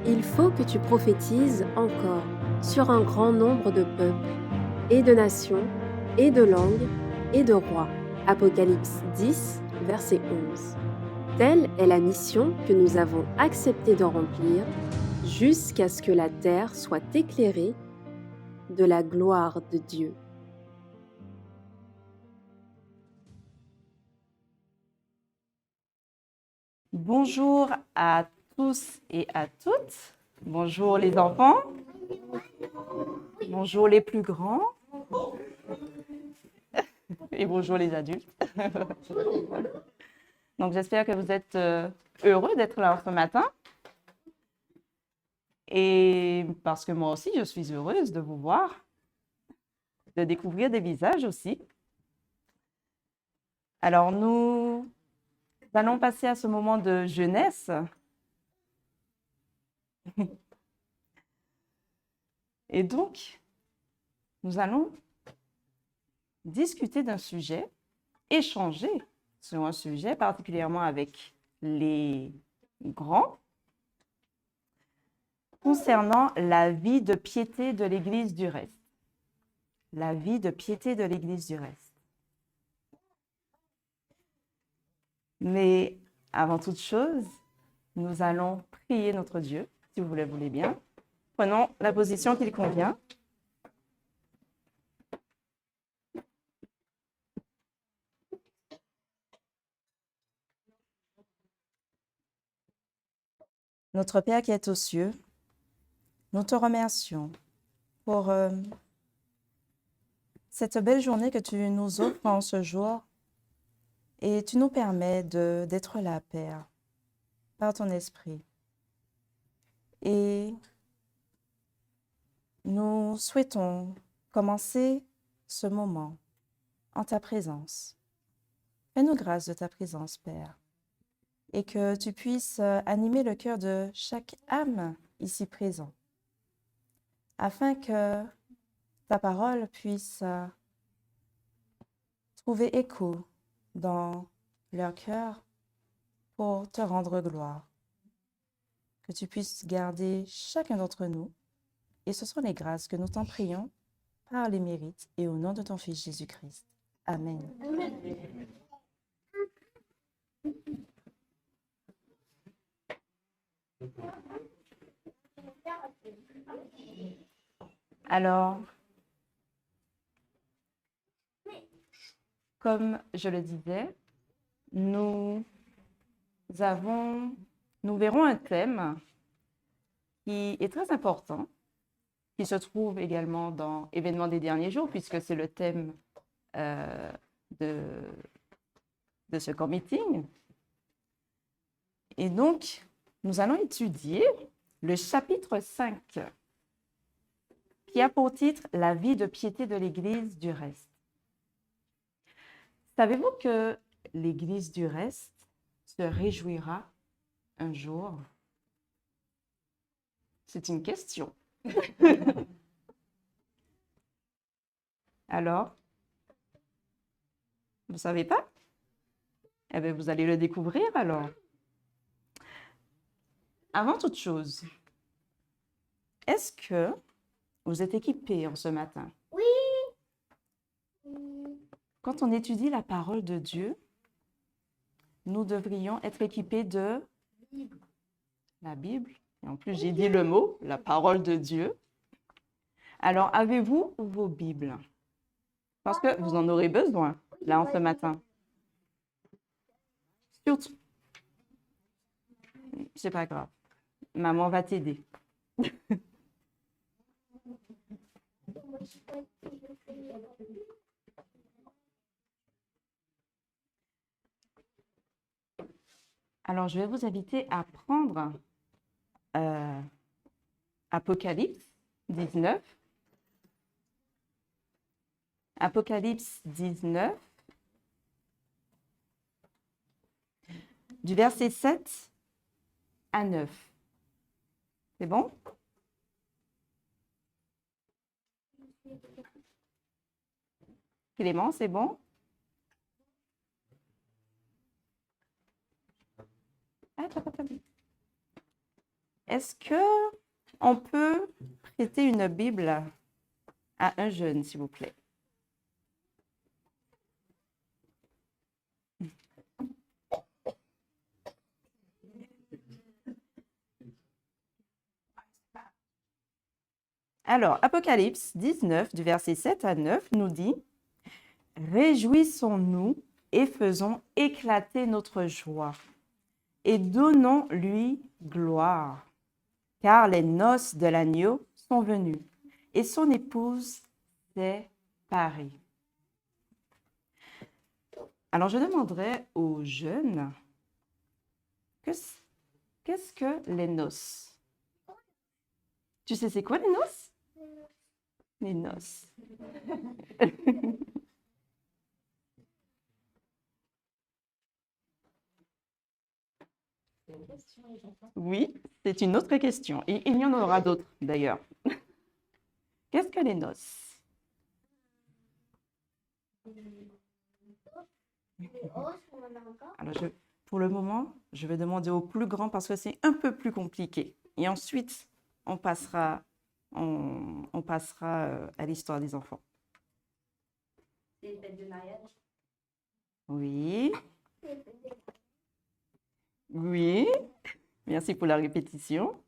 Il faut que tu prophétises encore sur un grand nombre de peuples, et de nations, et de langues, et de rois. Apocalypse 10, verset 11. Telle est la mission que nous avons accepté de remplir jusqu'à ce que la terre soit éclairée de la gloire de Dieu. Bonjour à tous et à toutes. Bonjour les enfants. Bonjour les plus grands. Et bonjour les adultes. Donc j'espère que vous êtes heureux d'être là ce matin. Et parce que moi aussi, je suis heureuse de vous voir, de découvrir des visages aussi. Alors nous allons passer à ce moment de jeunesse. Et donc, nous allons discuter d'un sujet, échanger sur un sujet, particulièrement avec les grands, concernant la vie de piété de l'Église du reste. La vie de piété de l'Église du reste. Mais avant toute chose, nous allons prier notre Dieu, si vous le voulez bien. Prenons la position qu'il convient. Notre Père qui est aux cieux, nous te remercions pour cette belle journée que tu nous offres en ce jour et tu nous permets d'être là, Père, par ton esprit. Et nous souhaitons commencer ce moment en ta présence. Fais-nous grâce de ta présence, Père, et que tu puisses animer le cœur de chaque âme ici présent, afin que ta parole puisse trouver écho dans leur cœur pour te rendre gloire. Que tu puisses garder chacun d'entre nous, et ce sont les grâces que nous t'en prions par les mérites et au nom de ton Fils Jésus-Christ. Amen. Alors, comme je le disais, nous verrons un thème qui est très important, qui se trouve également dans Événements des derniers jours, puisque c'est le thème de ce camp meeting. Et donc, nous allons étudier le chapitre 5, qui a pour titre « La vie de piété de l'Église du reste ». Savez-vous que l'Église du reste se réjouira un jour? C'est une question. Alors, vous ne savez pas? Eh bien, vous allez le découvrir alors. Avant toute chose, est-ce que vous êtes équipés en ce matin? Oui. Quand on étudie la parole de Dieu, nous devrions être équipés de la Bible. Et en plus, j'ai dit le mot, la parole de Dieu. Alors, avez-vous vos Bibles? Parce que vous en aurez besoin, là, en ce matin. Surtout, c'est pas grave. Maman va t'aider. Alors, je vais vous inviter à prendre Apocalypse 19. Apocalypse 19, du verset 7 à 9. C'est bon? Clément, c'est bon? Ah, t'as pas vu. Est-ce que on peut prêter une Bible à un jeune, s'il vous plaît? Alors, Apocalypse 19, du verset 7 à 9, nous dit, « Réjouissons-nous et faisons éclater notre joie, et donnons-lui gloire, car les noces de l'agneau sont venues, et son épouse s'est parée. » Alors, je demanderais aux jeunes, qu'est-ce que les noces? Tu sais, c'est quoi les noces? Les noces. Oui, c'est une autre question. Et il y en aura d'autres, d'ailleurs. Qu'est-ce que les noces? Alors, pour le moment, je vais demander au plus grand parce que c'est un peu plus compliqué. Et ensuite, on passera à l'histoire des enfants. C'est les fêtes de mariage. Oui. Oui. Merci pour la répétition.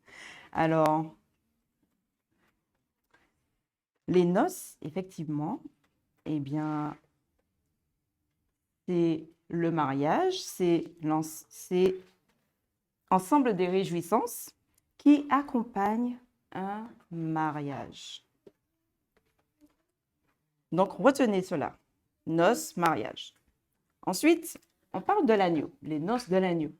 Alors, les noces, effectivement, eh bien, c'est le mariage, c'est ensemble des réjouissances qui accompagnent un mariage. Donc, retenez cela. Noces, mariage. Ensuite, on parle de l'agneau, les noces de l'agneau.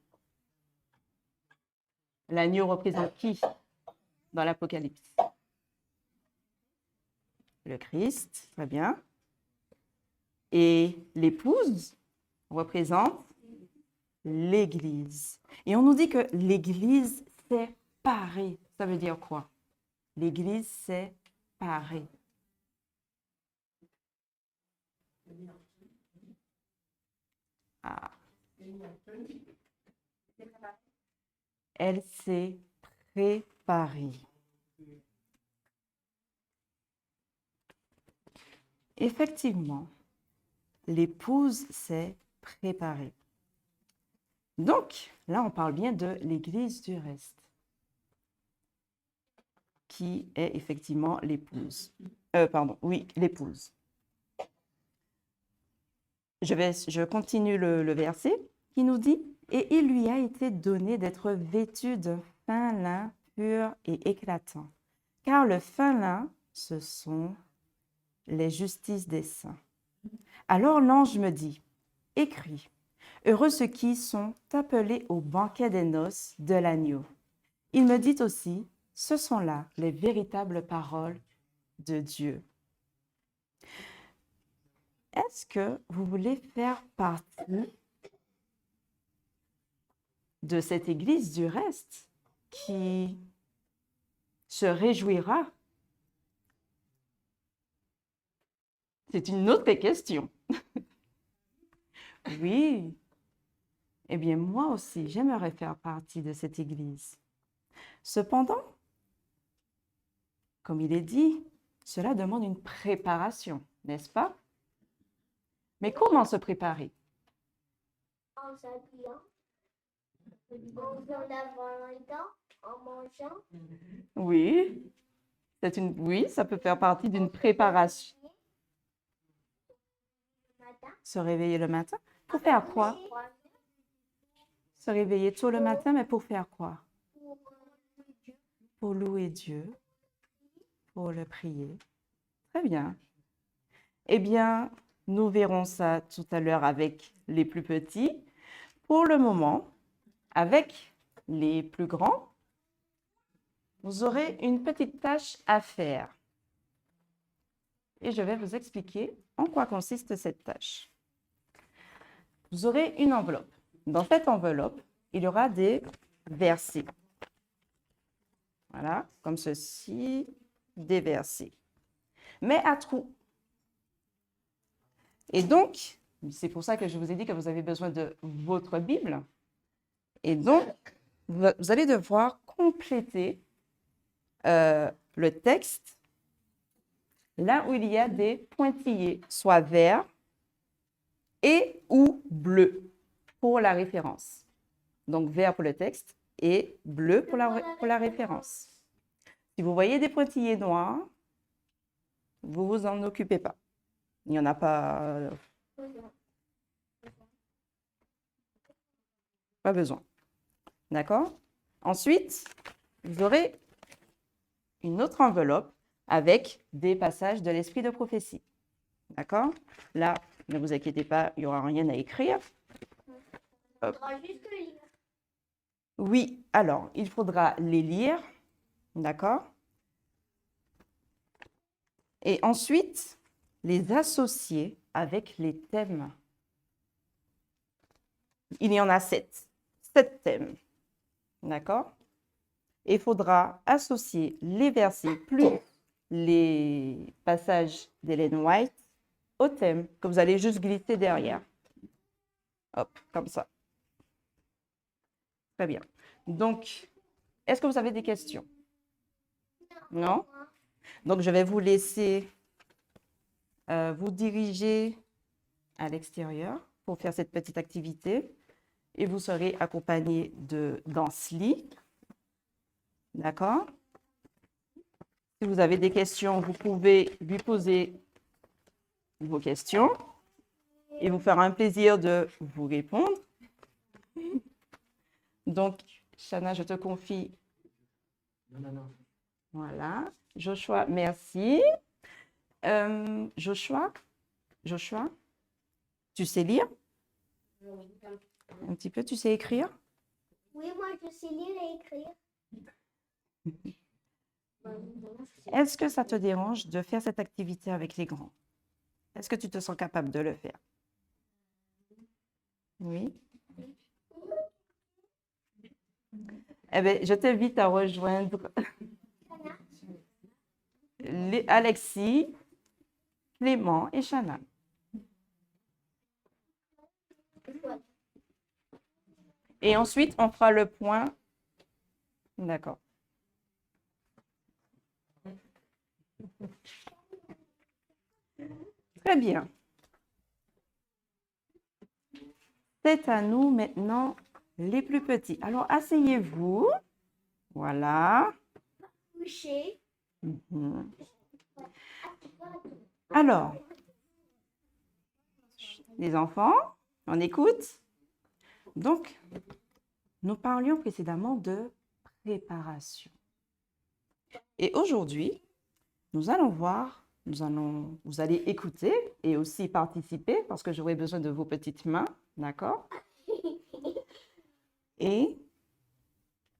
L'agneau représente qui dans l'Apocalypse? Le Christ, très bien. Et l'épouse représente l'Église. Et on nous dit que l'Église s'est parée. Ça veut dire quoi? L'Église s'est parée. Ah. Elle s'est préparée. Effectivement, l'épouse s'est préparée. Donc, là, on parle bien de l'Église du reste, qui est effectivement l'épouse. Oui, l'épouse. Je continue le verset qui nous dit « Et il lui a été donné d'être vêtu de fin lin pur et éclatant, car le fin lin, ce sont les justices des saints. Alors l'ange me dit, écris, heureux ceux qui sont appelés au banquet des noces de l'agneau. Il me dit aussi, ce sont là les véritables paroles de Dieu. » Est-ce que vous voulez faire partie de cette Église du reste qui se réjouira? C'est une autre question. Oui. Eh bien, moi aussi, j'aimerais faire partie de cette Église. Cependant, comme il est dit, cela demande une préparation, n'est-ce pas? Mais comment se préparer? En s'habillant, en se lavant les dents, en mangeant. Oui, oui, ça peut faire partie d'une préparation. Se réveiller le matin. Pour faire quoi? Se réveiller tôt le matin, mais pour faire quoi? Pour louer Dieu, pour le prier. Très bien. Eh bien, nous verrons ça tout à l'heure avec les plus petits. Pour le moment, avec les plus grands, vous aurez une petite tâche à faire. Et je vais vous expliquer en quoi consiste cette tâche. Vous aurez une enveloppe. Dans cette enveloppe, il y aura des versets. Voilà, comme ceci, des versets. Mais à trous. Et donc, c'est pour ça que je vous ai dit que vous avez besoin de votre Bible. Et donc, vous allez devoir compléter le texte là où il y a des pointillés, soit verts et ou bleus pour la référence. Donc, vert pour le texte et bleu pour la référence. Si vous voyez des pointillés noirs, vous vous en occupez pas. Il n'y en a pas, pas besoin. D'accord? Ensuite, vous aurez une autre enveloppe avec des passages de l'esprit de prophétie. D'accord? Là, ne vous inquiétez pas, il n'y aura rien à écrire. Il faudra juste le lire. Oui, alors, il faudra les lire. D'accord? Et ensuite, les associer avec les thèmes. Il y en a 7. 7 thèmes. D'accord? Et il faudra associer les versets plus les passages d'Ellen White au thème que vous allez juste glisser derrière. Hop, comme ça. Très bien. Donc, est-ce que vous avez des questions? Non? Donc, je vais vous laisser vous diriger à l'extérieur pour faire cette petite activité et vous serez accompagné de Dansely. D'accord? Si vous avez des questions, vous pouvez lui poser vos questions et vous faire un plaisir de vous répondre. Donc, Shana, je te confie. Non. Voilà. Joshua, merci. Joshua, tu sais lire? Un petit peu, tu sais écrire? Oui, moi, je sais lire et écrire. Est-ce que ça te dérange de faire cette activité avec les grands? Est-ce que tu te sens capable de le faire? Oui. Eh bien, je t'invite à rejoindre Alexis, Clément et Shana. Et ensuite, on fera le point. D'accord. Très bien. C'est à nous maintenant, les plus petits. Alors, asseyez-vous. Voilà. Coucher. Mhm. Alors, les enfants, on écoute. Donc, nous parlions précédemment de préparation. Et aujourd'hui, nous allons voir, vous allez écouter et aussi participer parce que j'aurai besoin de vos petites mains, d'accord? Et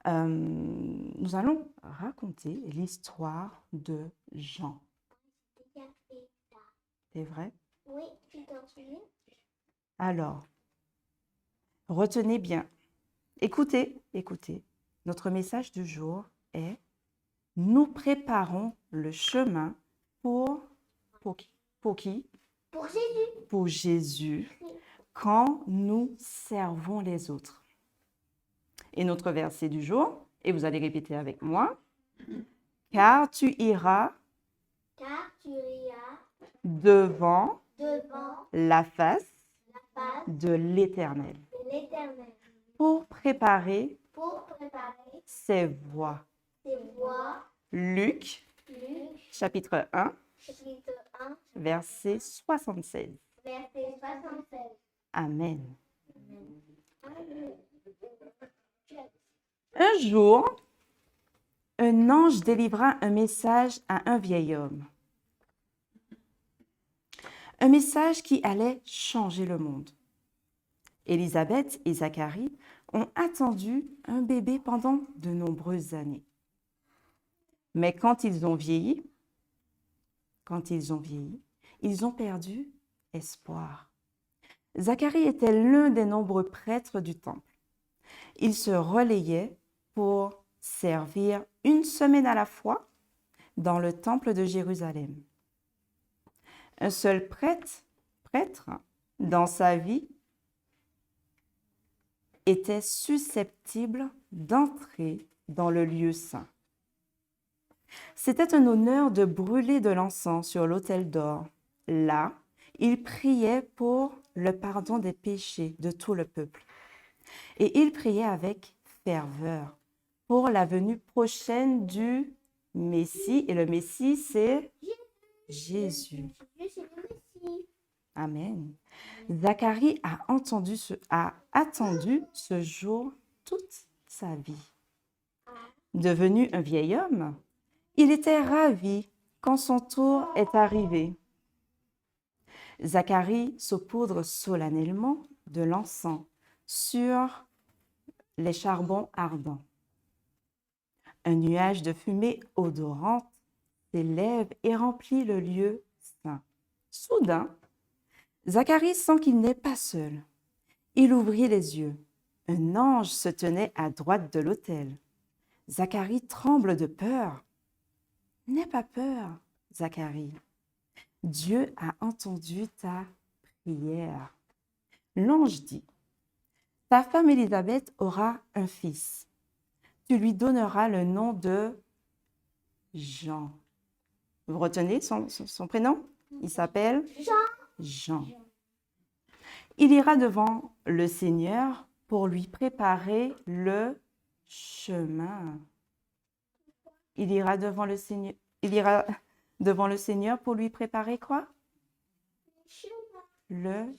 nous allons raconter l'histoire de Jean. C'est vrai? Oui, tu t'en souviens? Alors, retenez bien. Écoutez. Notre message du jour est « Nous préparons le chemin pour qui? Pour Jésus. Pour Jésus, quand nous servons les autres. » Et notre verset du jour, et vous allez répéter avec moi, « Car tu iras devant la face de l'Éternel pour préparer ses voies. » Luc, chapitre 1, verset 76. Amen. Un jour, un ange délivra un message à un vieil homme. Un message qui allait changer le monde. Élisabeth et Zacharie ont attendu un bébé pendant de nombreuses années. Mais quand ils ont vieilli, ils ont perdu espoir. Zacharie était l'un des nombreux prêtres du temple. Il se relayait pour servir une semaine à la fois dans le temple de Jérusalem. Un seul prêtre dans sa vie était susceptible d'entrer dans le lieu saint. C'était un honneur de brûler de l'encens sur l'autel d'or. Là, il priait pour le pardon des péchés de tout le peuple. Et il priait avec ferveur pour la venue prochaine du Messie. Et le Messie, c'est Jésus. Je suis le Messie. Amen. Zacharie a attendu ce jour toute sa vie. Devenu un vieil homme, il était ravi quand son tour est arrivé. Zacharie saupoudre solennellement de l'encens sur les charbons ardents. Un nuage de fumée odorante s'élève et remplit le lieu saint. Soudain, Zacharie sent qu'il n'est pas seul. Il ouvrit les yeux. Un ange se tenait à droite de l'autel. Zacharie tremble de peur. N'aie pas peur, Zacharie. Dieu a entendu ta prière. L'ange dit, ta femme Élisabeth aura un fils. Tu lui donneras le nom de Jean. Vous retenez son prénom? Il s'appelle Jean. Il ira devant le Seigneur pour lui préparer le chemin. Il ira devant le Seigneur pour lui préparer quoi? Le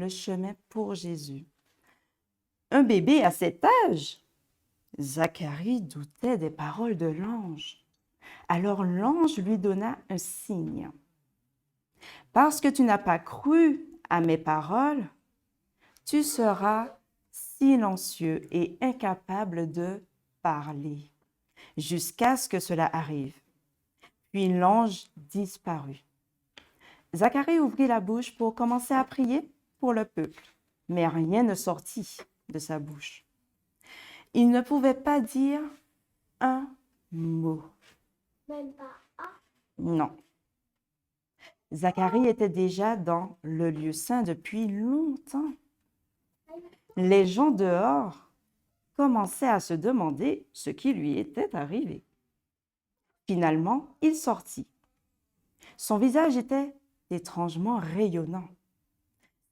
chemin pour Jésus. Un bébé à cet âge? Zacharie doutait des paroles de l'ange. Alors l'ange lui donna un signe. Parce que tu n'as pas cru à mes paroles, tu seras silencieux et incapable de parler, jusqu'à ce que cela arrive. Puis l'ange disparut. Zacharie ouvrit la bouche pour commencer à prier pour le peuple, mais rien ne sortit de sa bouche. Il ne pouvait pas dire un mot. Même pas. Non. Zacharie était déjà dans le lieu saint depuis longtemps. Les gens dehors commençaient à se demander ce qui lui était arrivé. Finalement, il sortit. Son visage était étrangement rayonnant.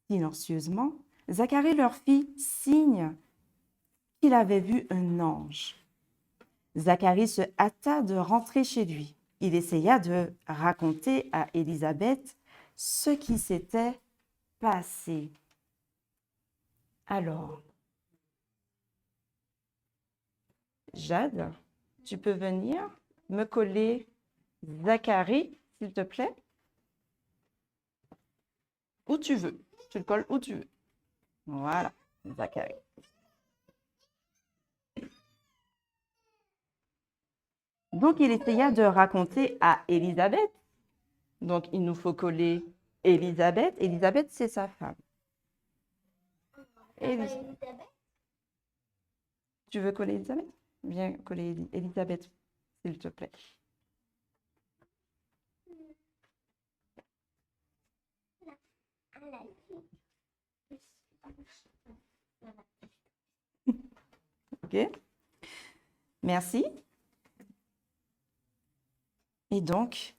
Silencieusement, Zacharie leur fit signe qu'il avait vu un ange. Zacharie se hâta de rentrer chez lui. Il essaya de raconter à Élisabeth ce qui s'était passé. Alors, Jade, tu peux venir me coller Zacharie, s'il te plaît? Où tu veux. Tu le colles où tu veux. Voilà, Zacharie. Donc, il essaya de raconter à Élisabeth. Donc, il nous faut coller Élisabeth. Élisabeth, c'est sa femme. Elisabeth. Tu veux coller Élisabeth? Viens coller Élisabeth, s'il te plaît. OK. Merci. Et donc,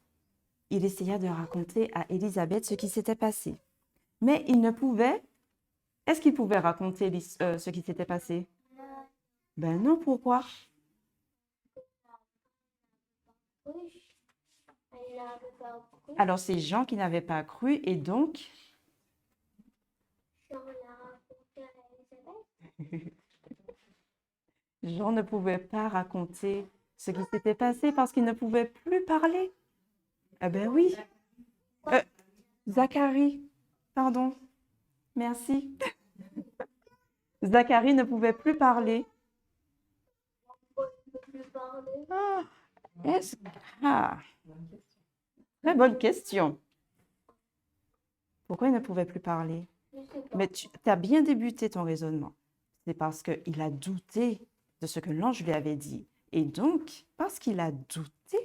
il essaya de raconter à Élisabeth ce qui s'était passé. Mais il ne pouvait... Est-ce qu'il pouvait raconter ce qui s'était passé? Ben non, pourquoi? Alors, c'est Jean qui n'avait pas cru et donc... Jean ne pouvait pas raconter ce qui s'était passé parce qu'il ne pouvait plus parler. Eh ben oui. Zacharie, pardon. Merci. Zacharie ne pouvait plus parler. Très bonne question. Pourquoi il ne pouvait plus parler? Mais tu as bien débuté ton raisonnement. C'est parce qu'il a douté de ce que l'ange lui avait dit. Et donc, parce qu'il a douté,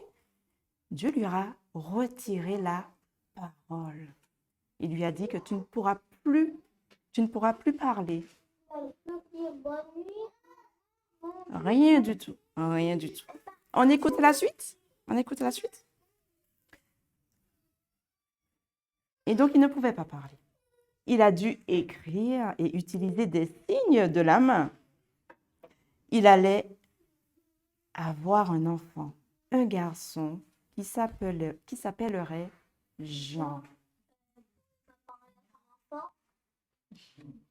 Dieu lui a retiré la parole. Il lui a dit que tu ne pourras plus parler. Rien du tout. Rien du tout. On écoute la suite? On écoute la suite? Et donc, il ne pouvait pas parler. Il a dû écrire et utiliser des signes de la main. Il allait avoir un enfant, un garçon qui s'appellerait Jean.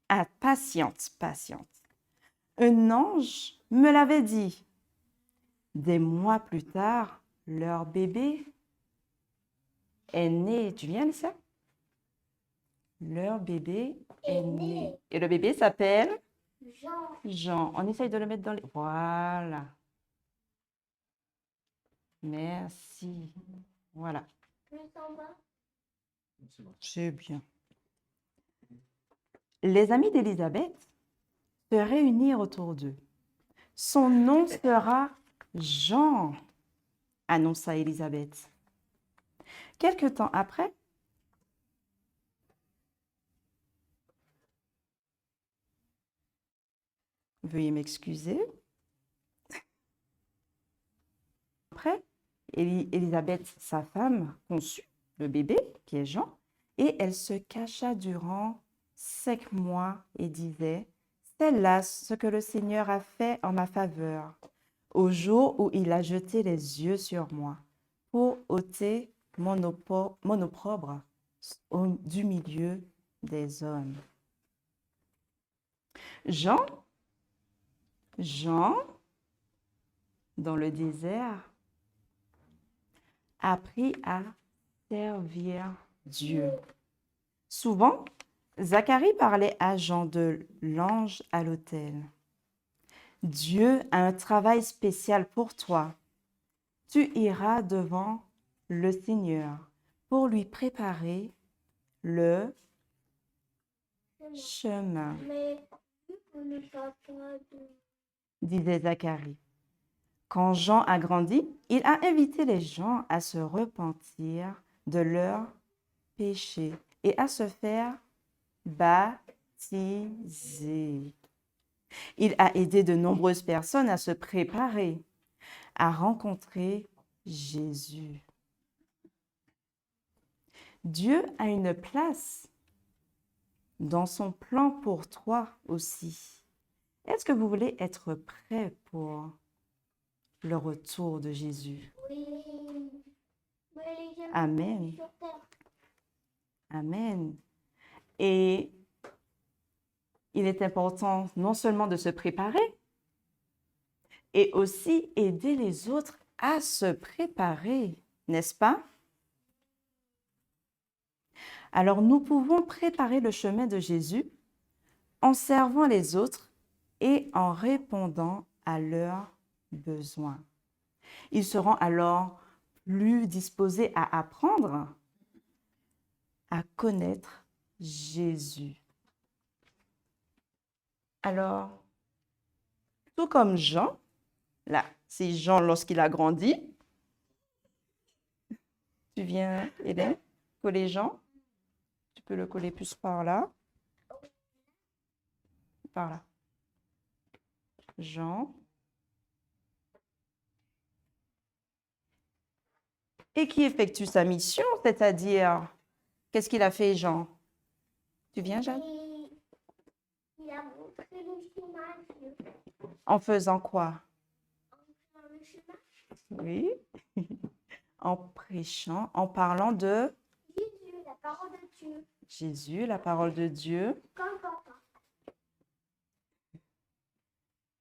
Ah, patiente, patiente. Un ange me l'avait dit. Des mois plus tard, leur bébé est né. Tu viens, Lisa? Leur bébé est né. Et le bébé s'appelle Jean. Jean. On essaye de le mettre dans les... Voilà. Merci. Voilà. Plus en bas. C'est bien. Les amis d'Élisabeth se réunirent autour d'eux. Son nom sera Jean, annonça Élisabeth. Quelque temps après, veuillez m'excuser. Après, Élisabeth, sa femme, conçut le bébé, qui est Jean, et elle se cacha durant 5 mois et disait, c'est là ce que le Seigneur a fait en ma faveur, au jour où il a jeté les yeux sur moi, pour ôter mon opprobre du milieu des hommes. Jean, dans le désert, apprit à servir Dieu. Souvent, Zacharie parlait à Jean de l'ange à l'autel. Dieu a un travail spécial pour toi. Tu iras devant le Seigneur pour lui préparer le chemin, Mais vous ne parlez pas de... disait Zacharie. Quand Jean a grandi, il a invité les gens à se repentir de leurs péchés et à se faire baptiser. Il a aidé de nombreuses personnes à se préparer à rencontrer Jésus. Dieu a une place dans son plan pour toi aussi. Est-ce que vous voulez être prêt pour le retour de Jésus? Oui. Mais les gens Amen. sur terre. Amen. Et il est important non seulement de se préparer, et aussi aider les autres à se préparer, n'est-ce pas? Alors nous pouvons préparer le chemin de Jésus en servant les autres et en répondant à leurs besoins. Ils seront alors plus disposés à apprendre à connaître Jésus. Alors, tout comme Jean, là, c'est Jean lorsqu'il a grandi. Tu viens, Hélène, coller Jean. Tu peux le coller plus par là. Par là. Jean. Et qui effectue sa mission, c'est-à-dire, qu'est-ce qu'il a fait, Jean? Tu viens, Jeanne? Et il a montré le chemin à Dieu. En faisant quoi? Dans le chemin, Oui. En prêchant, en parlant de Jésus, la parole de Dieu. Jésus, la parole de Dieu. Comme papa.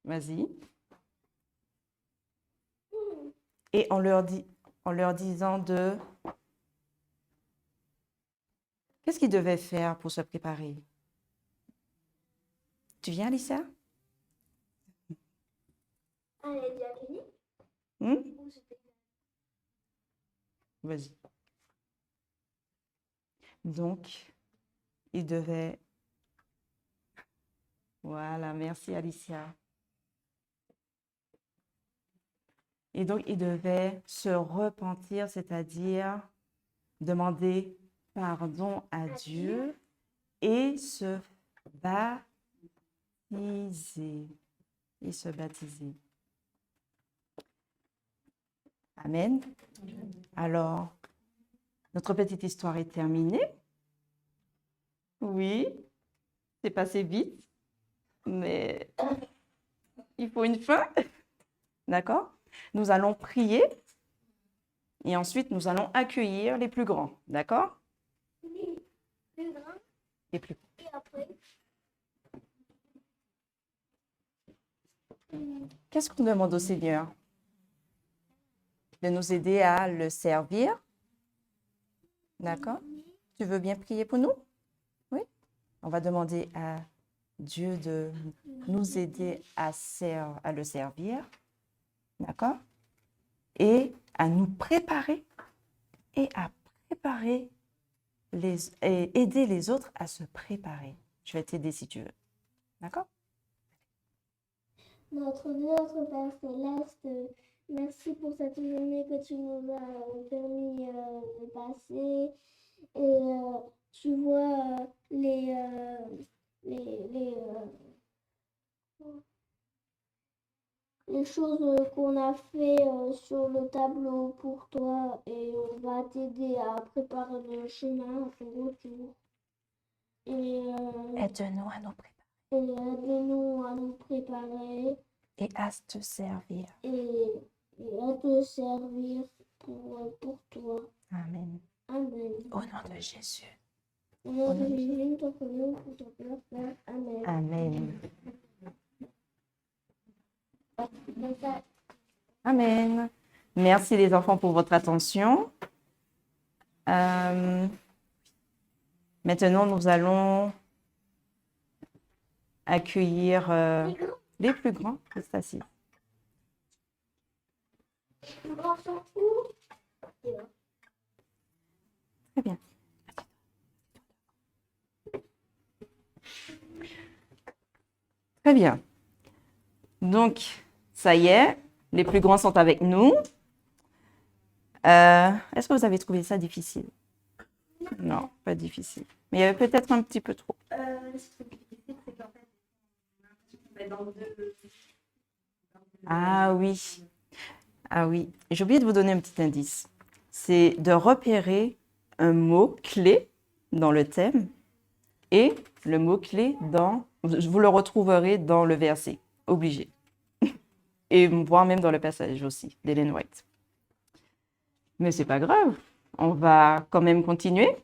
Vas-y. Et en leur disant de... Qu'est-ce qu'ils devaient faire pour se préparer? Tu viens, Alicia? Elle est déjà finie. Hmm? Ou c'était- Vas-y. Donc, ils devaient... Voilà, merci Alicia. Et donc, ils devaient se repentir, c'est-à-dire demander pardon à Dieu et se baptiser. et se baptiser. Amen. Alors, notre petite histoire est terminée. Oui, c'est passé vite, mais il faut une fin. D'accord? Nous allons prier et ensuite nous allons accueillir les plus grands. D'accord? Oui, plus grand. Les plus grands. Et après, Qu'est-ce qu'on demande au Seigneur? De nous aider à le servir. D'accord? Tu veux bien prier pour nous? Oui? On va demander à Dieu de nous aider à le servir. D'accord? Et à nous préparer et à préparer et aider les autres à se préparer. Je vais t'aider si tu veux. D'accord? notre Dieu, notre Père Céleste, merci pour cette journée que tu nous as permis de passer. Et tu vois les choses qu'on a fait sur le tableau pour toi et on va t'aider à préparer le chemin à ton retour. Et Aide-nous à nous préparer aide-nous à nous préparer et à te servir. et à te servir pour toi. Amen. Amen. Au nom de Jésus. Au nom de Jésus, ton nom, pour ton Père. Amen. Amen. Comme ça, Amen. Merci les enfants pour votre attention. Maintenant, nous allons accueillir les plus grands. Reste assis. le grand s'en fout. Très bien. Très bien. Donc, ça y est, les plus grands sont avec nous. Est-ce que vous avez trouvé ça difficile? Non, pas difficile. Mais il y avait peut-être un petit peu trop. Ah oui. Ah oui. J'ai oublié de vous donner un petit indice. C'est de repérer un mot-clé dans le thème et le mot-clé vous le retrouverez dans le verset, obligé. Et voire même dans le passage aussi d'Ellen White. Mais c'est pas grave, on va quand même continuer.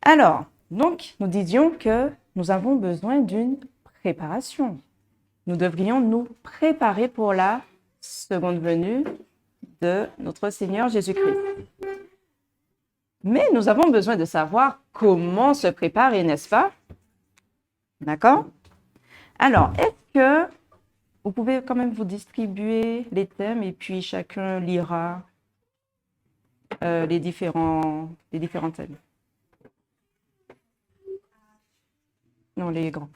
Alors, donc, nous disions que nous avons besoin d'une préparation. Nous devrions nous préparer pour la seconde venue de notre Seigneur Jésus-Christ. Mais nous avons besoin de savoir comment se préparer, n'est-ce pas? D'accord? Alors, est-ce que vous pouvez quand même vous distribuer les thèmes et puis chacun lira les différents thèmes? Non, les grands.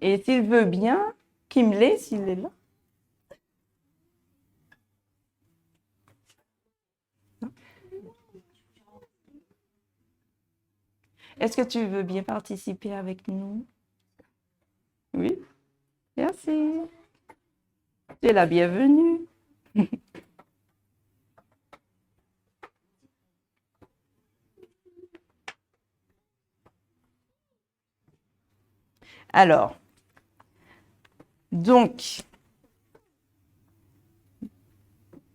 Et s'il veut bien, qu'il me l'ait, s'il est là. Est-ce que tu veux bien participer avec nous? Oui? Merci. Tu es la bienvenue. Alors, donc,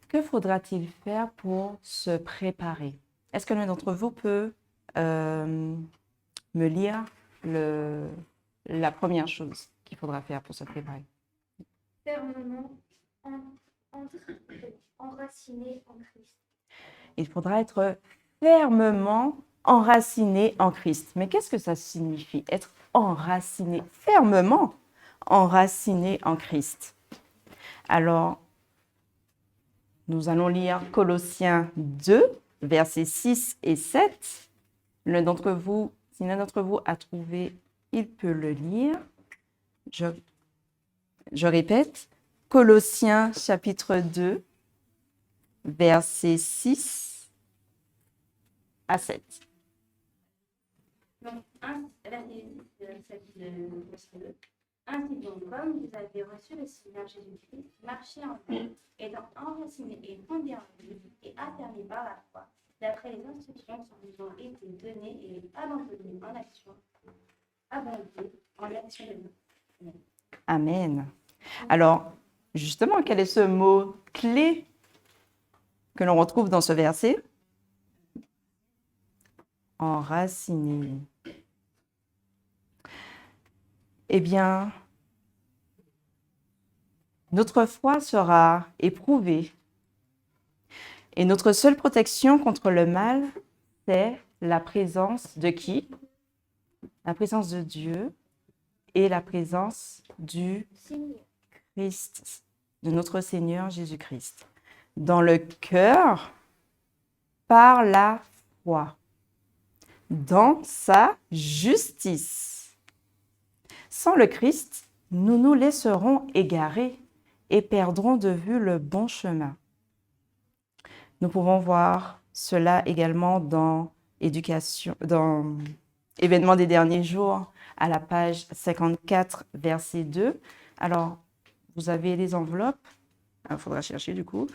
que faudra-t-il faire pour se préparer? Est-ce que l'un d'entre vous peut me lire la première chose qu'il faudra faire pour se préparer? Fermement enraciné en Christ. Il faudra être fermement enraciné en Christ. Mais qu'est-ce que ça signifie, être enraciné, fermement enraciné en Christ? Alors, nous allons lire Colossiens 2, versets 6 et 7. Si l'un d'entre vous a trouvé, il peut le lire. Je répète, Colossiens chapitre 2, versets 6 à 7. Donc, Ainsi donc, comme vous avez reçu le Seigneur Jésus-Christ, marchez en lui, étant enracinés et fondés en lui, et affermis par la foi, d'après les instructions qui vous ont été données et abandonnées en action, abondées en action de Dieu. Amen. Alors, justement, quel est ce mot clé que l'on retrouve dans ce verset? Enraciné. Eh bien, notre foi sera éprouvée. Et notre seule protection contre le mal, c'est la présence de qui? La présence de Dieu et la présence du Seigneur. Christ, de notre Seigneur Jésus-Christ. Dans le cœur, par la foi, dans sa justice. Sans le Christ, nous nous laisserons égarer et perdrons de vue le bon chemin. Nous pouvons voir cela également dans Événements des derniers jours, à la page 54, verset 2. Alors, vous avez les enveloppes. Il faudra chercher du coup.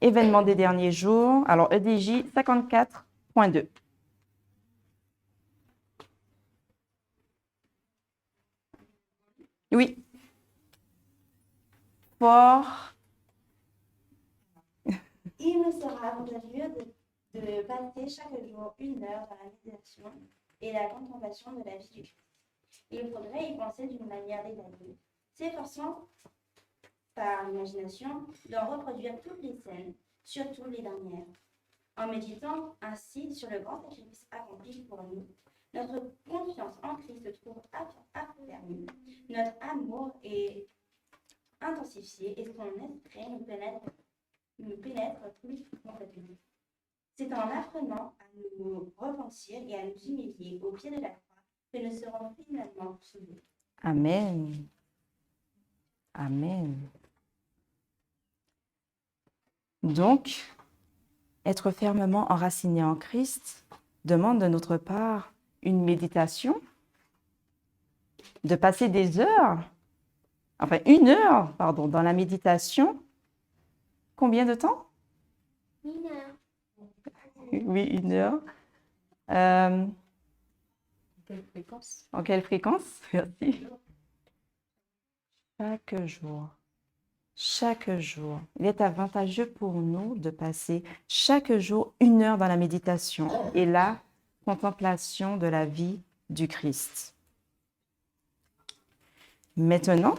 Événements des derniers jours. Alors, EDJ 54.2. Oui. Fort. Il nous sera avantageux de passer chaque jour 1 heure dans la méditation et la contemplation de la vie du Christ. Il faudrait y penser d'une manière détaillée, s'efforçant par l'imagination d'en reproduire toutes les scènes, surtout les dernières. En méditant ainsi sur le grand sacrifice accompli pour nous, notre confiance en Christ se trouve affermie, notre amour est intensifié et son esprit nous pénètre plus complètement. C'est en apprenant à nous repentir et à nous humilier au pied de la croix que nous serons finalement sauvés. Amen. Amen. Donc, être fermement enraciné en Christ demande de notre part une méditation, de passer des heures, enfin 1 heure, pardon, dans la méditation. Combien de temps? 1 heure. Oui, 1 heure. Quelle fréquence? En quelle fréquence? Merci. Chaque jour. Chaque jour. Il est avantageux pour nous de passer chaque jour 1 heure dans la méditation et la contemplation de la vie du Christ. Maintenant,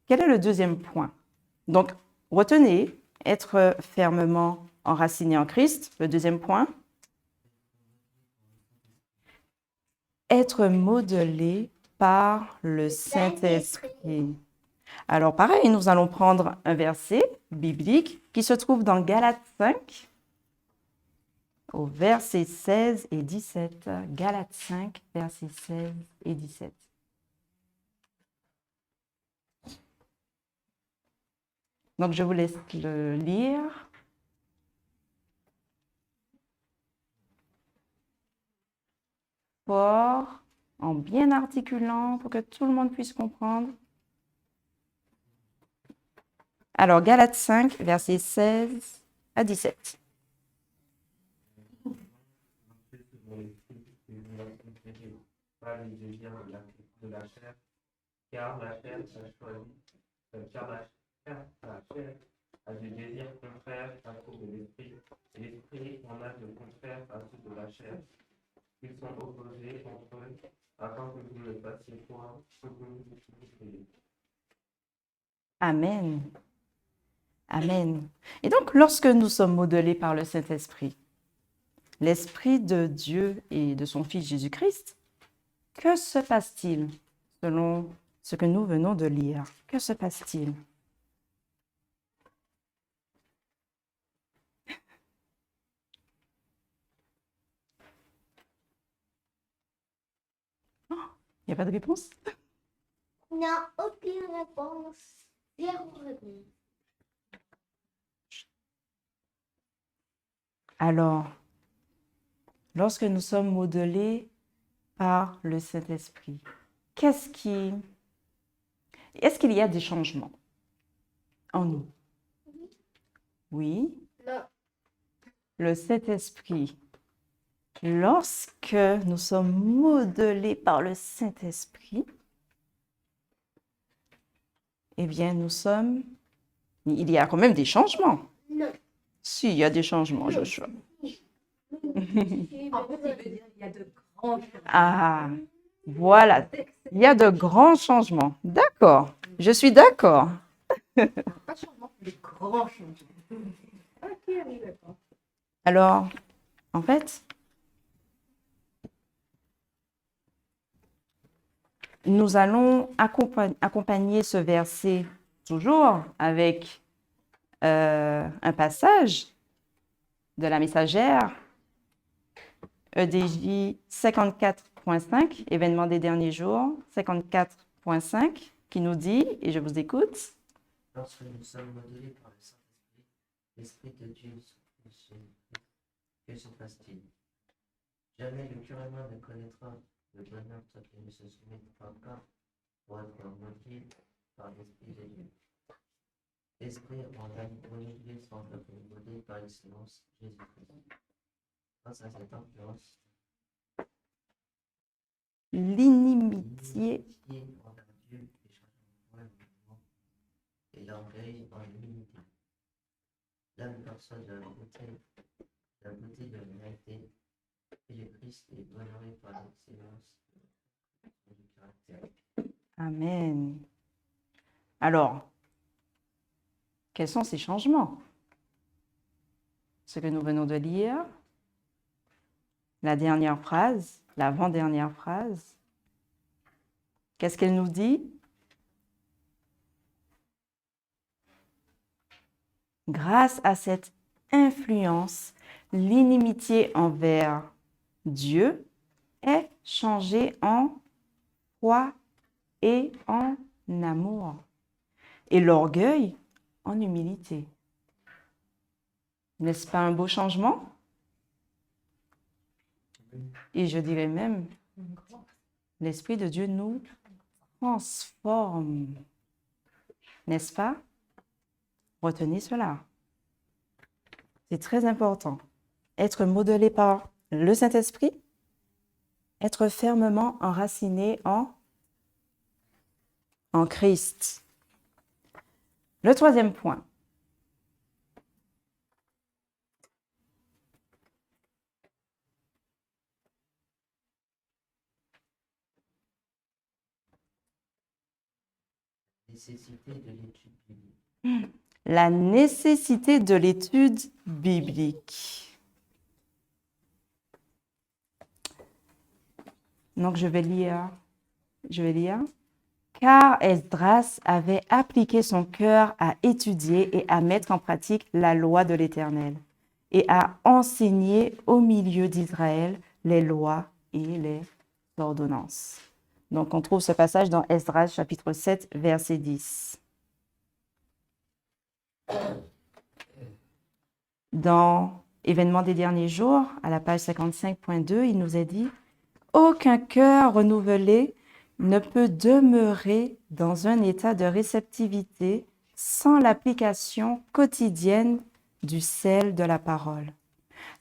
quel est le deuxième point? Donc, retenez, être fermement enraciné en Christ. Le deuxième point, être modelé par le Saint-Esprit. Alors, pareil, nous allons prendre un verset biblique qui se trouve dans Galates 5, au verset 16 et 17. Galates 5, versets 16 et 17. Donc, je vous laisse le lire. Fort, en bien articulant pour que tout le monde puisse comprendre. Alors, Galates 5, versets 16 à 17. Pas les désirs de la chair, car la chair a choisi, car la chair a des désirs contraires à ceux de l'esprit, et l'esprit en a de contraires à ceux de la chair. Ils sont opposés entre eux, afin que vous ne fassiez point ce que vous voulez. Amen. Amen. Et donc, lorsque nous sommes modelés par le Saint-Esprit, l'Esprit de Dieu et de son Fils Jésus-Christ, que se passe-t-il selon ce que nous venons de lire? Que se passe-t-il? Il n'y a pas de réponse? Il n'y a aucune réponse. 0 réponse. Alors, lorsque nous sommes modelés par le Saint-Esprit. Est-ce qu'il y a des changements en nous? Oui. Non. Le Saint-Esprit, lorsque nous sommes modelés par le Saint-Esprit, eh bien, il y a quand même des changements. Non. Si, il y a des changements, Joshua. En fait, il veut dire qu'il y a de grands changements. Ah, voilà. Il y a de grands changements. D'accord. Je suis d'accord. Pas de changement, de grands changements. Ok, oui, d'accord. Alors, en fait, nous allons accompagner ce verset toujours avec un passage de la messagère EDJ 54.5, événement des derniers jours, 54.5, qui nous dit, et je vous écoute, Lorsque nous sommes modelés par le Saint-Esprit, l'Esprit de Dieu nous soumet. Que se passe-t-il? Jamais le cœur humain ne connaîtra le bonheur tant qu'il ne se soumettra pas pour être modelé par l'Esprit de Dieu. L'Esprit en âme renouvelée semble modelé par l'excellence Jésus-Christ. Grâce à cette influence, l'inimitié envers Dieu est changé en mouvement et l'orgueil en humilité. L'âme perçoit de la beauté de l'humanité et le Christ est honoré par l'excellence du caractère. Amen. Alors, quels sont ces changements? Ce que nous venons de lire, la dernière phrase, l'avant-dernière phrase, qu'est-ce qu'elle nous dit? Grâce à cette influence, l'inimitié envers Dieu est changée en foi et en amour, et l'orgueil en humilité. N'est-ce pas un beau changement? Et je dirais même, l'Esprit de Dieu nous transforme. N'est-ce pas? Retenez cela. C'est très important. Être modelé par le Saint-Esprit, être fermement enraciné en Christ. Le troisième point. Nécessité de l'étude biblique. La nécessité de l'étude biblique. Donc, je vais lire. Car Esdras avait appliqué son cœur à étudier et à mettre en pratique la loi de l'Éternel et à enseigner au milieu d'Israël les lois et les ordonnances. Donc, on trouve ce passage dans Esdras, chapitre 7, verset 10. Dans Événements des derniers jours, à la page 55.2, il nous est dit « Aucun cœur renouvelé ne peut demeurer dans un état de réceptivité sans l'application quotidienne du sel de la parole.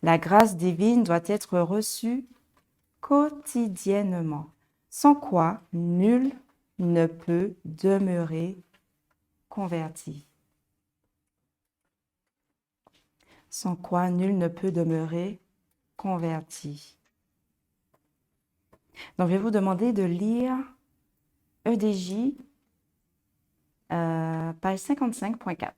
La grâce divine doit être reçue quotidiennement, sans quoi nul ne peut demeurer converti. Sans quoi nul ne peut demeurer converti. Donc, je vais vous demander de lire EDJ, page 55.4.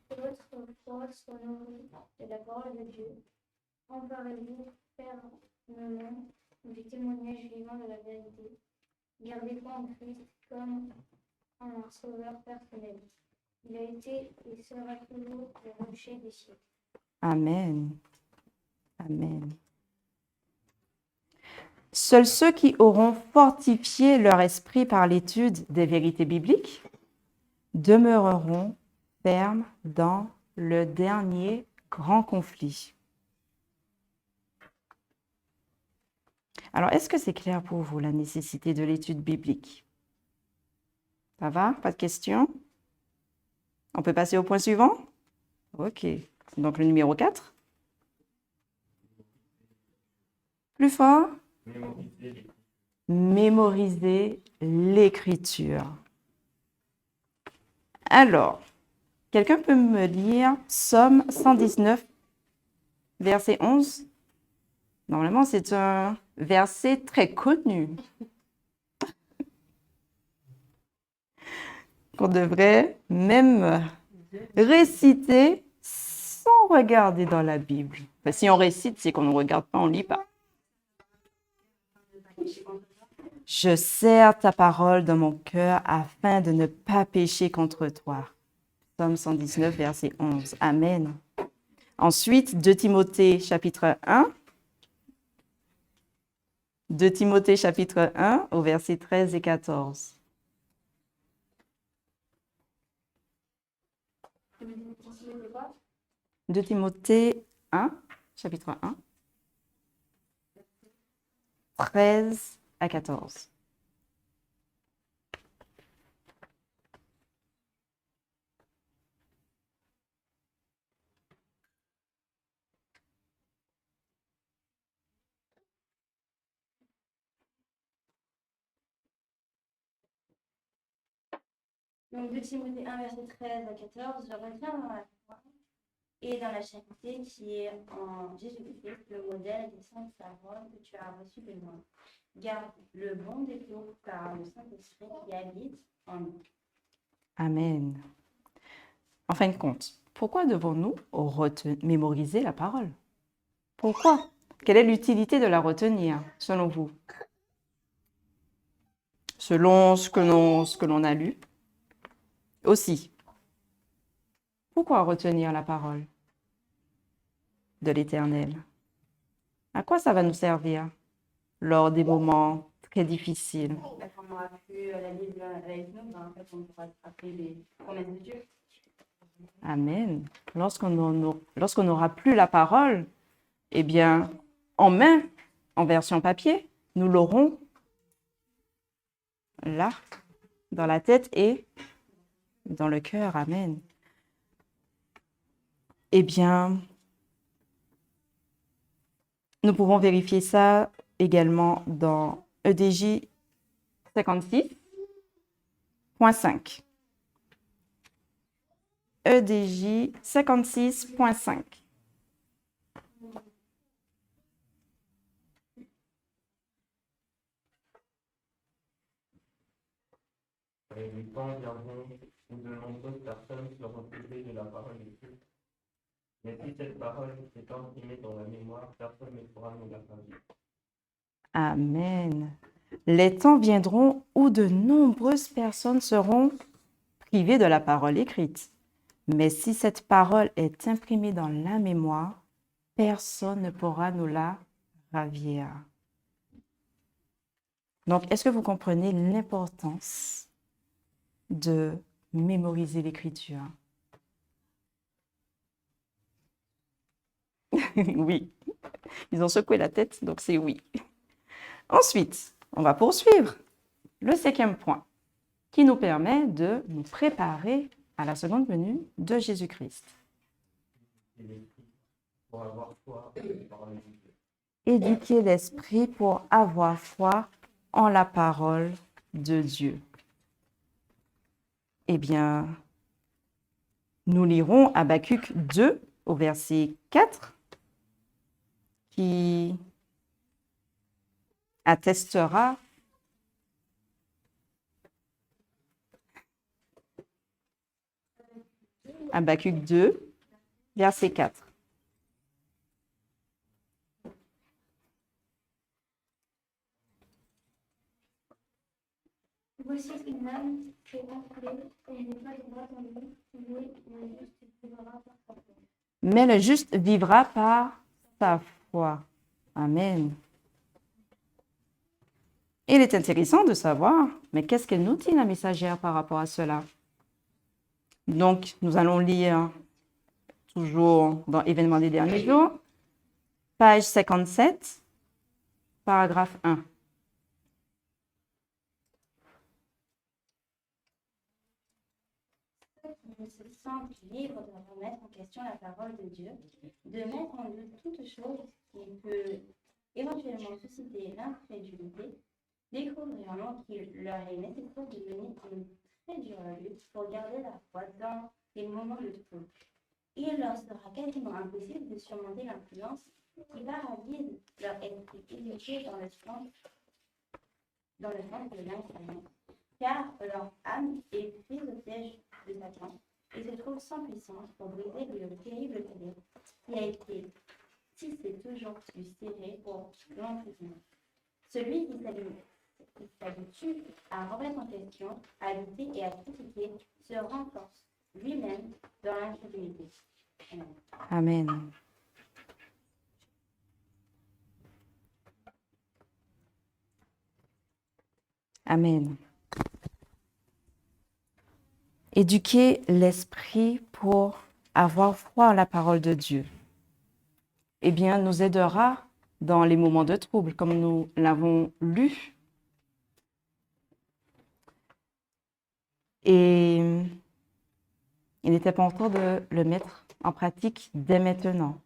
Que votre foi soit nourrie de la parole de Dieu. Emparez-vous fermement du témoignage vivant de la vérité. Gardez foi en Christ comme en un sauveur personnel. Il a été et sera toujours le rocher des siècles. Amen. Amen. Seuls ceux qui auront fortifié leur esprit par l'étude des vérités bibliques demeureront ferme dans le dernier grand conflit. Alors, est-ce que c'est clair pour vous la nécessité de l'étude biblique? Ça va? Pas de questions? On peut passer au point suivant? Ok. Donc, le numéro 4. Plus fort? Mémoriser l'écriture. Alors, quelqu'un peut me lire Psaume 119, verset 11? Normalement, c'est un verset très connu qu'on devrait même réciter sans regarder dans la Bible. Enfin, si on récite, c'est qu'on ne regarde pas, on ne lit pas. Je serre ta parole dans mon cœur afin de ne pas pécher contre toi. Psaume 119, verset 11. Amen. Ensuite, 2 Timothée, chapitre 1. 2 Timothée, chapitre 1, au verset 13 et 14. De Timothée 1, chapitre 1, 13 à 14. Donc 2 Timothée 1, verset 13 à 14, je retiens dans la foi et dans la charité qui est en Jésus-Christ, le modèle des saintes paroles que tu as reçues de moi. Garde le bon dépôt par le Saint-Esprit qui habite en nous. Amen. En fin de compte, pourquoi devons-nous mémoriser la parole? Pourquoi? Quelle est l'utilité de la retenir, selon vous? Selon ce que l'on a lu? Aussi, pourquoi retenir la parole de l'Éternel? À quoi ça va nous servir lors des moments très difficiles? Quand on aura pu la Bible avec nous, en fait, on pourra attraper les promesses de Dieu. Amen. Lorsqu'on n'aura plus la parole, eh bien, en main, en version papier, nous l'aurons là, dans la tête et dans le cœur. Amen. Eh bien, nous pouvons vérifier ça également dans EDJ 56.5. EDJ 56.5. Les temps viendront où de nombreuses personnes seront privées de la parole de Dieu. Mais si cette parole est imprimée dans la mémoire, personne ne pourra nous la faire vivre. Amen. Les temps viendront où de nombreuses personnes seront privées de la parole écrite. Mais si cette parole est imprimée dans la mémoire, personne ne pourra nous la ravir. Donc, est-ce que vous comprenez l'importance de mémoriser l'écriture? Oui, ils ont secoué la tête, donc c'est oui. Ensuite, on va poursuivre le 5e point qui nous permet de nous préparer à la seconde venue de Jésus-Christ. Pour avoir foi en la parole de Dieu. Éduquer l'esprit pour avoir foi en la parole de Dieu. Eh bien, nous lirons Habakkuk 2 au verset 4 qui attestera Habakkuk 2, verset 4. Voici une âme qui est appelée et n'est pas droite en lui, mais le juste vivra par sa foi. Mais le juste vivra par sa foi. Amen. Il est intéressant de savoir, mais qu'est-ce qu'elle nous dit, la messagère, par rapport à cela? Donc, nous allons lire toujours dans Événements des derniers jours, page 57, paragraphe 1. Ce simple livre doit remettre en question la parole de Dieu, de mettre en doute toute chose qui peut éventuellement susciter l'incrédulité, découvrir non qu'il leur est nécessaire de mener une très dure lutte pour garder la foi dans les moments de trouble. Il leur sera quasiment impossible de surmonter l'influence qui paralyse leur esprit éduqué dans le sens de l'incroyance, car leur âme est prise au piège de Satan et se trouve sans puissance pour briser le terrible ténèbre qui a été tissé toujours plus serré pour l'emprisonner. Celui qui s'habitue à remettre en question, à lutter et à critiquer se renforce lui-même dans l'incrédulité. Amen. Amen. Éduquer l'esprit pour avoir foi en la parole de Dieu, eh bien, nous aidera dans les moments de trouble, comme nous l'avons lu. Et il est important de le mettre en pratique dès maintenant.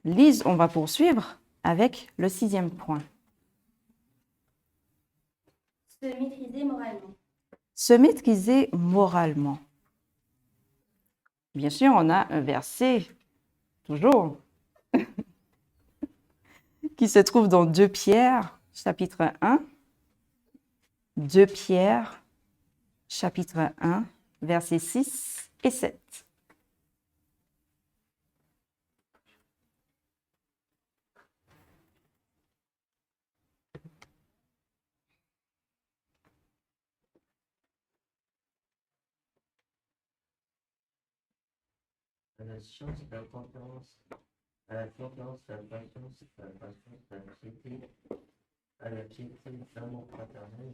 Lise, on va poursuivre avec le 6e point. Se maîtriser moralement. Se maîtriser moralement. Bien sûr, on a un verset, toujours, qui se trouve dans 2 Pierre, chapitre 1. 2 Pierre, chapitre 1, versets 6 et 7. À la science, la tempérance, à la tempérance, la patience, la piété, à la piété, l'amour fraternel,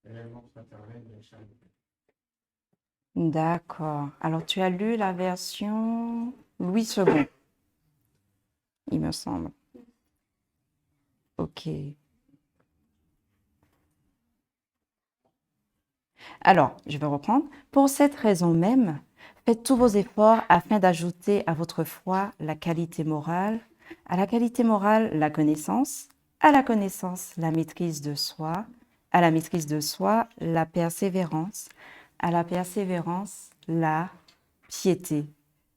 la charité. D'accord. Alors, tu as lu la version Louis II, il me semble. OK. Alors, je vais reprendre. Pour cette raison même, faites tous vos efforts afin d'ajouter à votre foi la qualité morale, à la qualité morale, la connaissance, à la connaissance, la maîtrise de soi, à la maîtrise de soi, la persévérance, à la persévérance, la piété,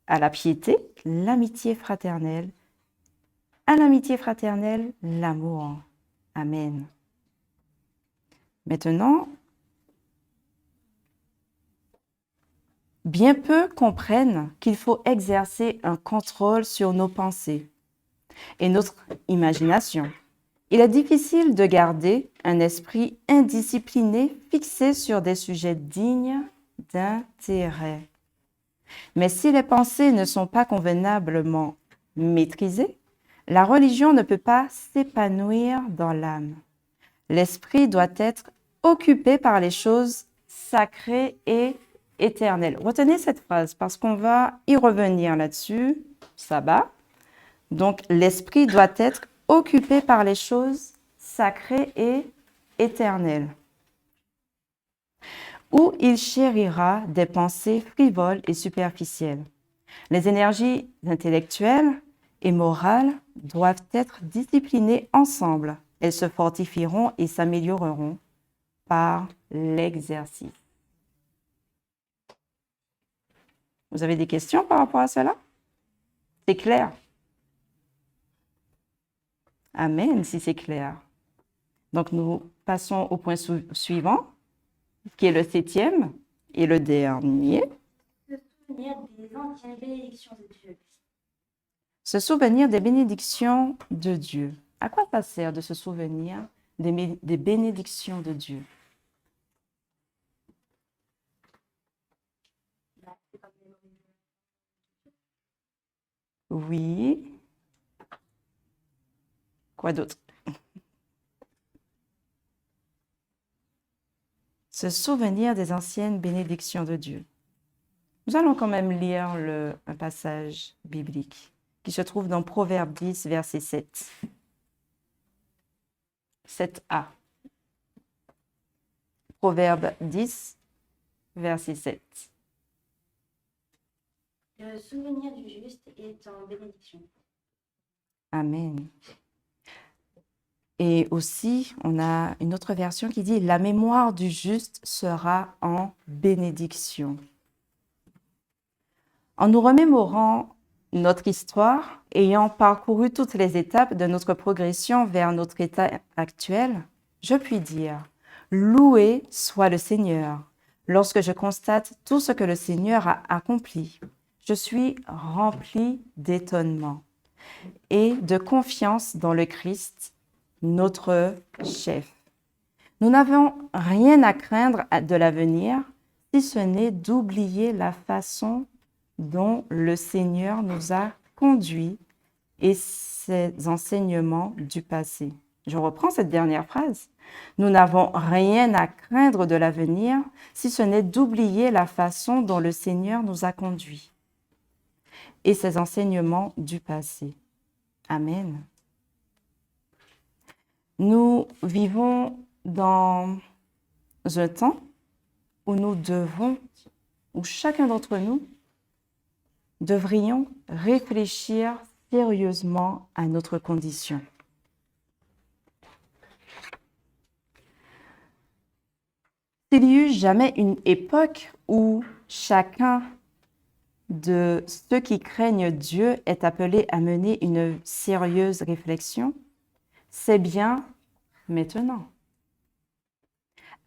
à la piété, l'amitié fraternelle, à l'amitié fraternelle, l'amour. Amen. Maintenant, bien peu comprennent qu'il faut exercer un contrôle sur nos pensées et notre imagination. Il est difficile de garder un esprit indiscipliné fixé sur des sujets dignes d'intérêt. Mais si les pensées ne sont pas convenablement maîtrisées, la religion ne peut pas s'épanouir dans l'âme. L'esprit doit être occupé par les choses sacrées et éternelles. Retenez cette phrase parce qu'on va y revenir là-dessus. Sabbat. Donc, l'esprit doit être occupé par les choses sacrées et éternelles. Ou il chérira des pensées frivoles et superficielles. Les énergies intellectuelles et morales doivent être disciplinées ensemble. Elles se fortifieront et s'amélioreront par l'exercice. Vous avez des questions par rapport à cela? C'est clair? Amen, si c'est clair. Donc, nous passons au point suivant, qui est le 7e et le dernier. Se souvenir des anciennes bénédictions de Dieu. Se souvenir des bénédictions de Dieu. À quoi ça sert de se souvenir des bénédictions de Dieu? Oui. Quoi d'autre? Se souvenir des anciennes bénédictions de Dieu. Nous allons quand même lire un passage biblique qui se trouve dans Proverbe 10, verset 7. 7a. Proverbe 10, verset 7. Le souvenir du juste est en bénédiction. Amen. Et aussi, on a une autre version qui dit « La mémoire du juste sera en bénédiction ». En nous remémorant notre histoire, ayant parcouru toutes les étapes de notre progression vers notre état actuel, je puis dire « Loué soit le Seigneur ». Lorsque je constate tout ce que le Seigneur a accompli, je suis rempli d'étonnement et de confiance dans le Christ, notre chef. Nous n'avons rien à craindre de l'avenir, si ce n'est d'oublier la façon dont le Seigneur nous a conduits et ses enseignements du passé. Je reprends cette dernière phrase. Nous n'avons rien à craindre de l'avenir, si ce n'est d'oublier la façon dont le Seigneur nous a conduits et ses enseignements du passé. Amen. Nous vivons dans un temps où nous devons, où chacun d'entre nous devrions réfléchir sérieusement à notre condition. S'il y eut jamais une époque où chacun de ceux qui craignent Dieu est appelé à mener une sérieuse réflexion, c'est bien maintenant.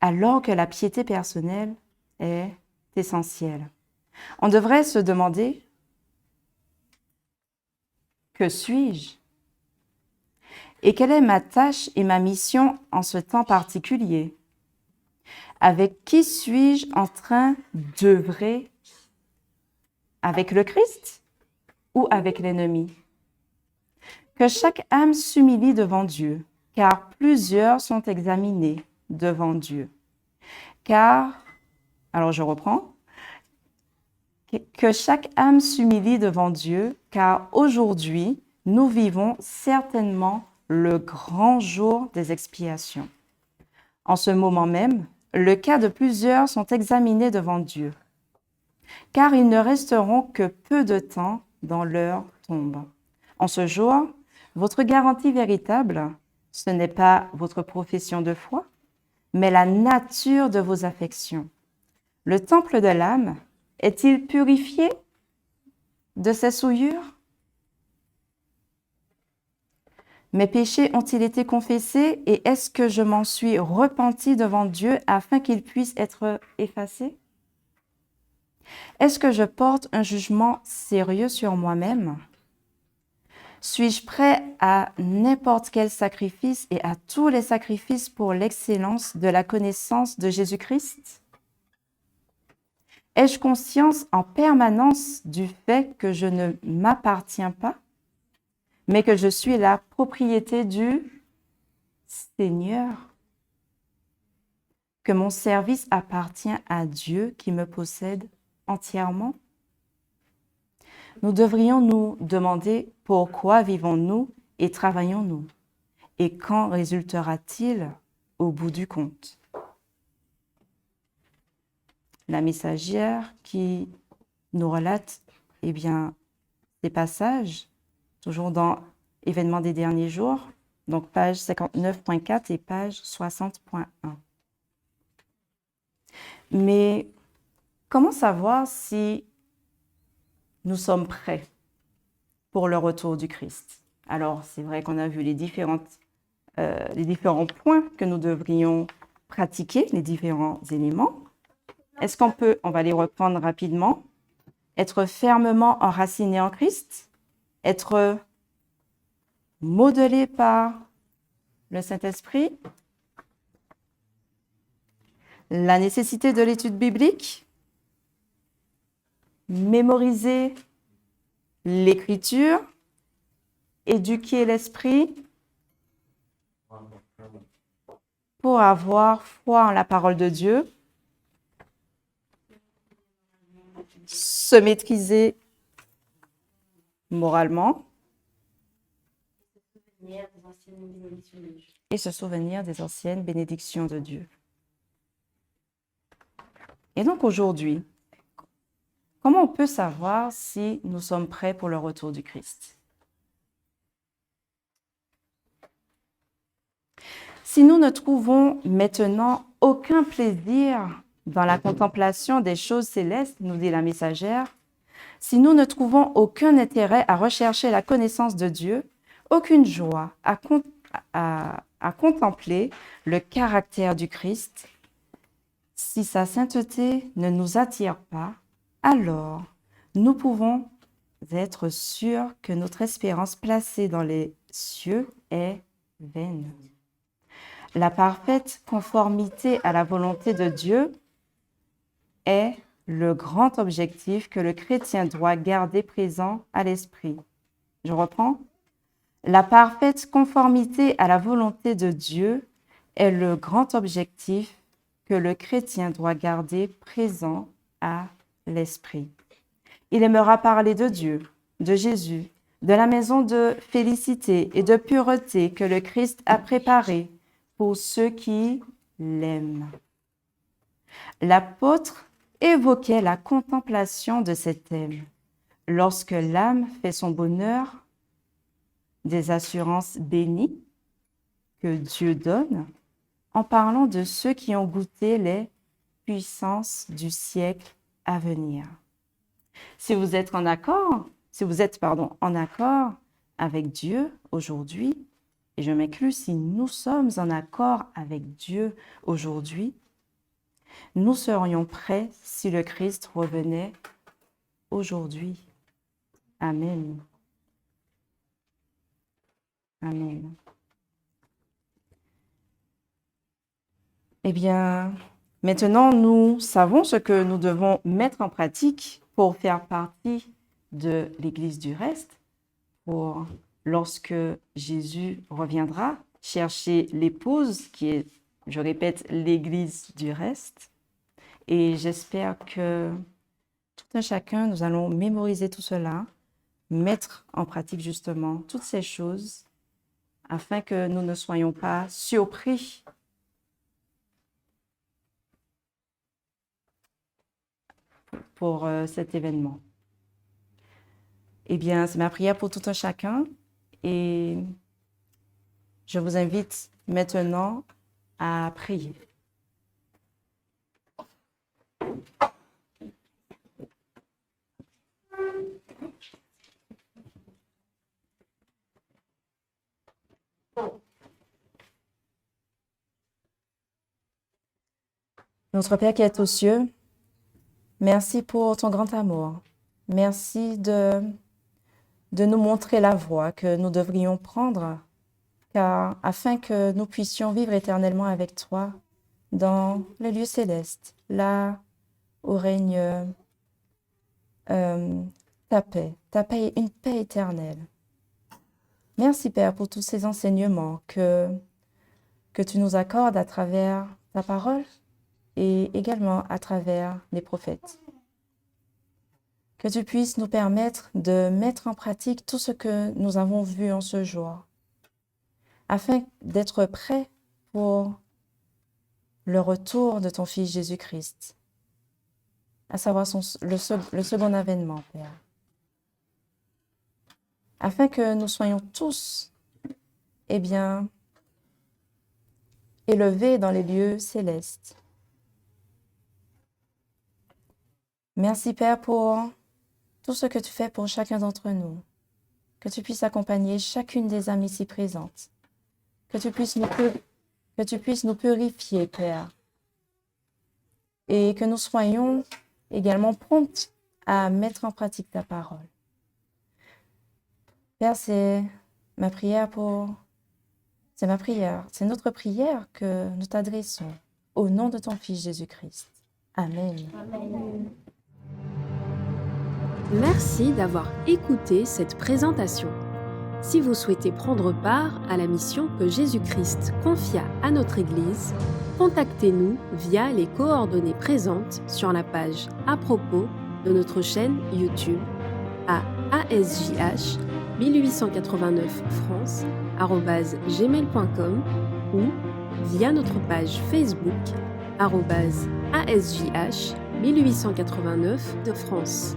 Alors que la piété personnelle est essentielle. On devrait se demander, que suis-je? Et quelle est ma tâche et ma mission en ce temps particulier? Avec qui suis-je en train d'œuvrer? Avec le Christ ou avec l'ennemi? Que chaque âme s'humilie devant Dieu, car plusieurs sont examinés devant Dieu. Alors je reprends. Que chaque âme s'humilie devant Dieu, car aujourd'hui, nous vivons certainement le grand jour des expiations. En ce moment même, le cas de plusieurs sont examinés devant Dieu, car ils ne resteront que peu de temps dans leur tombe. En ce jour, votre garantie véritable, ce n'est pas votre profession de foi, mais la nature de vos affections. Le temple de l'âme est-il purifié de ses souillures? Mes péchés ont-ils été confessés et est-ce que je m'en suis repenti devant Dieu afin qu'ils puissent être effacés? Est-ce que je porte un jugement sérieux sur moi-même? Suis-je prêt à n'importe quel sacrifice et à tous les sacrifices pour l'excellence de la connaissance de Jésus-Christ? Ai-je conscience en permanence du fait que je ne m'appartiens pas, mais que je suis la propriété du Seigneur? Que mon service appartient à Dieu qui me possède entièrement? Nous devrions nous demander pourquoi vivons-nous et travaillons-nous et quand résultera-t-il au bout du compte? La messagère qui nous relate ces passages, toujours dans Événements des derniers jours, donc page 59.4 et page 60.1. Mais comment savoir si nous sommes prêts pour le retour du Christ? Alors, c'est vrai qu'on a vu les différents points que nous devrions pratiquer, les différents éléments. Est-ce on va les reprendre rapidement, être fermement enraciné en Christ, être modelé par le Saint-Esprit, la nécessité de l'étude biblique, mémoriser l'Écriture, éduquer l'esprit pour avoir foi en la parole de Dieu, se maîtriser moralement et se souvenir des anciennes bénédictions de Dieu. Et donc aujourd'hui, comment on peut savoir si nous sommes prêts pour le retour du Christ? Si nous ne trouvons maintenant aucun plaisir dans la contemplation des choses célestes, nous dit la messagère, si nous ne trouvons aucun intérêt à rechercher la connaissance de Dieu, aucune joie à contempler le caractère du Christ, si sa sainteté ne nous attire pas, alors nous pouvons être sûrs que notre espérance placée dans les cieux est vaine. La parfaite conformité à la volonté de Dieu est le grand objectif que le chrétien doit garder présent à l'esprit. Je reprends. La parfaite conformité à la volonté de Dieu est le grand objectif que le chrétien doit garder présent à l'esprit. Il aimera parler de Dieu, de Jésus, de la maison de félicité et de pureté que le Christ a préparée pour ceux qui l'aiment. L'apôtre évoquait la contemplation de cet thème. Lorsque l'âme fait son bonheur, des assurances bénies que Dieu donne, en parlant de ceux qui ont goûté les puissances du siècle à venir. Si vous êtes en accord avec Dieu aujourd'hui, et je m'inclus, si nous sommes en accord avec Dieu aujourd'hui, nous serions prêts si le Christ revenait aujourd'hui. Amen. Amen. Eh bien, maintenant, nous savons ce que nous devons mettre en pratique pour faire partie de l'Église du reste, pour lorsque Jésus reviendra chercher l'épouse, qui est, je répète, l'Église du reste. Et j'espère que tout un chacun, nous allons mémoriser tout cela, mettre en pratique justement toutes ces choses, afin que nous ne soyons pas surpris pour cet événement. Eh bien, c'est ma prière pour tout un chacun et je vous invite maintenant à prier. Notre Père qui est aux cieux, merci pour ton grand amour. Merci de nous montrer la voie que nous devrions prendre, car afin que nous puissions vivre éternellement avec toi dans les lieux célestes, là où règne ta paix est une paix éternelle. Merci Père pour tous ces enseignements que tu nous accordes à travers ta parole et également à travers les prophètes. Que tu puisses nous permettre de mettre en pratique tout ce que nous avons vu en ce jour, afin d'être prêts pour le retour de ton Fils Jésus-Christ, à savoir le second avènement, Père. Afin que nous soyons tous, élevés dans les lieux célestes. Merci, Père, pour tout ce que tu fais pour chacun d'entre nous. Que tu puisses accompagner chacune des âmes ici présentes. Que tu puisses nous purifier, Père. Et que nous soyons également prompts à mettre en pratique ta parole. Père, c'est notre prière que nous t'adressons au nom de ton Fils Jésus-Christ. Amen. Amen. Merci d'avoir écouté cette présentation. Si vous souhaitez prendre part à la mission que Jésus-Christ confia à notre Église, contactez-nous via les coordonnées présentes sur la page à propos de notre chaîne YouTube à ASJH 1889 France@gmail.com ou via notre page Facebook @ASJH 1889 de France.